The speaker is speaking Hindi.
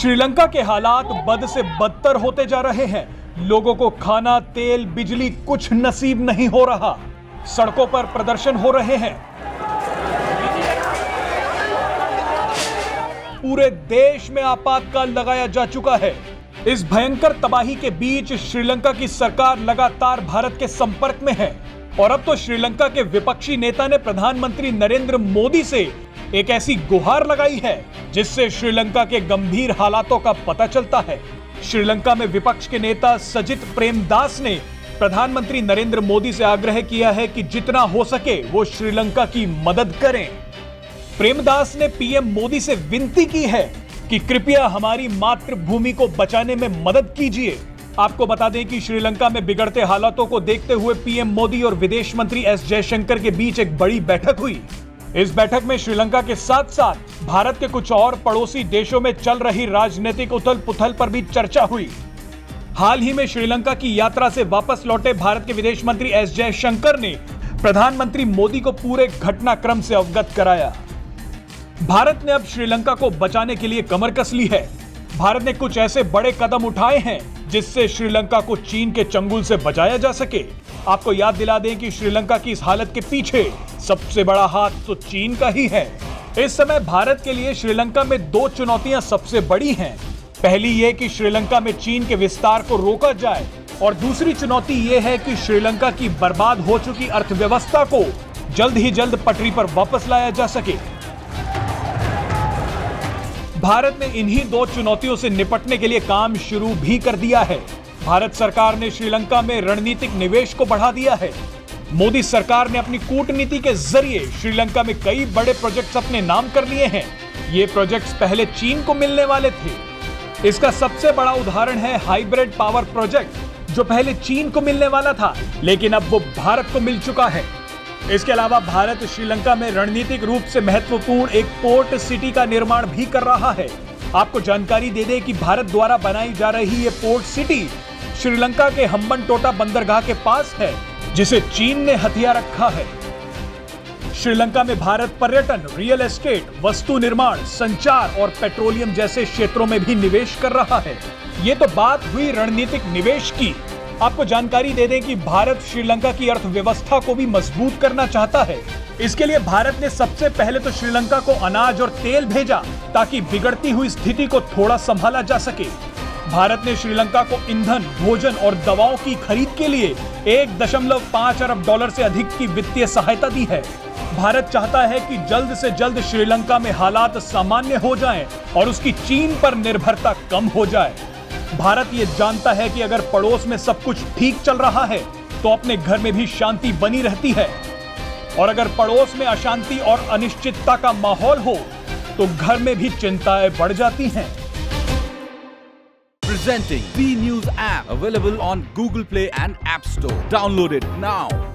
श्रीलंका के हालात बद से बदतर होते जा रहे हैं। लोगों को खाना, तेल, बिजली कुछ नसीब नहीं हो रहा। सड़कों पर प्रदर्शन हो रहे हैं। पूरे देश में आपातकाल लगाया जा चुका है। इस भयंकर तबाही के बीच श्रीलंका की सरकार लगातार भारत के संपर्क में है और अब तो श्रीलंका के विपक्षी नेता ने प्रधानमंत्री नरेंद्र मोदी से एक ऐसी गुहार लगाई है जिससे श्रीलंका के गंभीर हालातों का पता चलता है। श्रीलंका में विपक्ष के नेता सजित प्रेमदास ने प्रधानमंत्री नरेंद्र मोदी से आग्रह किया है कि जितना हो सके वो श्रीलंका की मदद करें। प्रेमदास ने पीएम मोदी से विनती की है कि कृपया हमारी मातृभूमि को बचाने में मदद कीजिए। आपको बता दें कि श्रीलंका में बिगड़ते हालातों को देखते हुए पीएम मोदी और विदेश मंत्री एस जयशंकर के बीच एक बड़ी बैठक हुई। इस बैठक में श्रीलंका के साथ साथ भारत के कुछ और पड़ोसी देशों में चल रही राजनीतिक उथल-पुथल पर भी चर्चा हुई। हाल ही में श्रीलंका की यात्रा से वापस लौटे भारत के विदेश मंत्री एस जयशंकर ने प्रधानमंत्री मोदी को पूरे घटनाक्रम से अवगत कराया। भारत ने अब श्रीलंका को बचाने के लिए कमर कस ली है। भारत ने कुछ ऐसे बड़े कदम उठाए हैं जिससे श्रीलंका को चीन के चंगुल से बचाया जा सके। आपको याद दिला दें कि श्रीलंका की इस हालत के पीछे सबसे बड़ा हाथ तो चीन का ही है। इस समय भारत के लिए श्रीलंका में दो चुनौतियां सबसे बड़ी हैं। पहली ये कि श्रीलंका में चीन के विस्तार को रोका जाए और दूसरी चुनौती ये है कि श्रीलंका की बर्बाद हो चुकी अर्थव्यवस्था को जल्द ही जल्द पटरी पर वापस लाया जा सके। भारत ने इन्हीं दो चुनौतियों से निपटने के लिए काम शुरू भी कर दिया है। भारत सरकार ने श्रीलंका में रणनीतिक निवेश को बढ़ा दिया है। मोदी सरकार ने अपनी कूटनीति के जरिए श्रीलंका में कई बड़े प्रोजेक्ट्स अपने नाम कर लिए हैं। ये प्रोजेक्ट्स पहले चीन को मिलने वाले थे। इसका सबसे बड़ा उदाहरण है हाइब्रिड पावर प्रोजेक्ट, जो पहले चीन को मिलने वाला था लेकिन अब वो भारत को मिल चुका है। इसके अलावा भारत श्रीलंका में रणनीतिक रूप से महत्वपूर्ण एक पोर्ट सिटी का निर्माण भी कर रहा है। आपको जानकारी दे दें कि भारत द्वारा बनाई जा रही ये पोर्ट सिटी श्रीलंका के हम्बनटोटा बंदरगाह के पास है, जिसे चीन ने हथिया रखा है। श्रीलंका में भारत पर्यटन, रियल एस्टेट, वस्तु निर्माण, संचार और पेट्रोलियम जैसे क्षेत्रों में भी निवेश कर रहा है। ये तो बात हुई रणनीतिक निवेश की। आपको जानकारी दे दें कि भारत श्रीलंका की अर्थव्यवस्था को भी मजबूत करना चाहता है। इसके लिए भारत ने सबसे पहले तो श्रीलंका को अनाज और तेल भेजा ताकि बिगड़ती हुई स्थिति को थोड़ा संभाला जा सके। भारत ने श्रीलंका को ईंधन, भोजन और दवाओं की खरीद के लिए 1.5 अरब डॉलर से अधिक की वित्तीय सहायता दी है। भारत चाहता है कि जल्द से जल्द श्रीलंका में हालात सामान्य हो जाएं और उसकी चीन पर निर्भरता कम हो जाए। भारत ये जानता है कि अगर पड़ोस में सब कुछ ठीक चल रहा है तो अपने घर में भी शांति बनी रहती है, और अगर पड़ोस में अशांति और अनिश्चितता का माहौल हो तो घर में भी चिंताएं बढ़ जाती हैं। Presenting B News app, available on Google Play and App Store. Download it now.